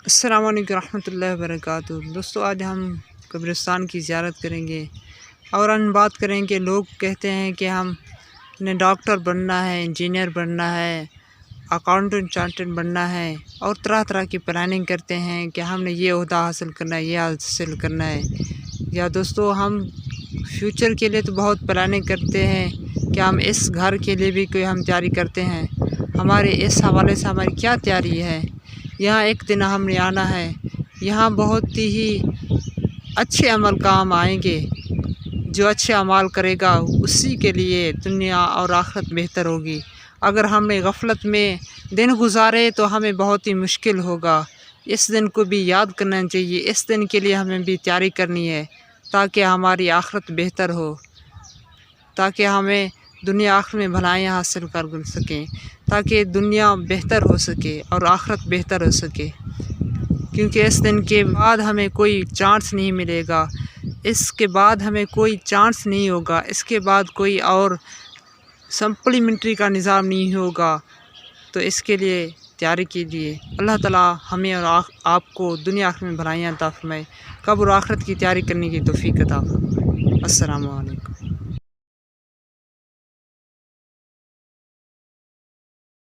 السلام علیکم ورحمۃ اللہ وبرکاتہ۔ دوستو، آج ہم قبرستان کی زیارت کریں گے اور ہم بات کریں کہ لوگ کہتے ہیں کہ ہم نے ڈاکٹر بننا ہے، انجینئر بننا ہے، اکاؤنٹنٹ چارٹنٹ بننا ہے اور طرح طرح کی پلاننگ کرتے ہیں کہ ہم نے یہ عہدہ حاصل کرنا ہے، یہ حاصل کرنا ہے۔ یا دوستو، ہم فیوچر کے لیے تو بہت پلاننگ کرتے ہیں کہ ہم اس گھر کے لیے بھی کوئی ہم تیاری کرتے ہیں۔ ہمارے اس حوالے سے ہماری کیا تیاری ہے؟ یہاں ایک دن ہم نے آنا ہے، یہاں بہت ہی اچھے عمل کام آئیں گے۔ جو اچھے اعمال کرے گا اسی کے لیے دنیا اور آخرت بہتر ہوگی۔ اگر ہم نے غفلت میں دن گزارے تو ہمیں بہت ہی مشکل ہوگا۔ اس دن کو بھی یاد کرنا چاہیے، اس دن کے لیے ہمیں بھی تیاری کرنی ہے تاکہ ہماری آخرت بہتر ہو، تاکہ ہمیں دنیا آخرت میں بھلائیاں حاصل کر سکیں، تاکہ دنیا بہتر ہو سکے اور آخرت بہتر ہو سکے۔ کیونکہ اس دن کے بعد ہمیں کوئی چانس نہیں ملے گا، اس کے بعد ہمیں کوئی چانس نہیں ہوگا، اس کے بعد کوئی اور سپلیمنٹری کا نظام نہیں ہوگا۔ تو اس کے لیے تیاری کیجیے۔ اللہ تعالیٰ ہمیں اور آپ کو دنیا آخرت میں بھلائیاں عطا فرمائے، قبر و آخرت کی تیاری کرنے کی توفیق عطا فرمائے۔ السلام علیکم۔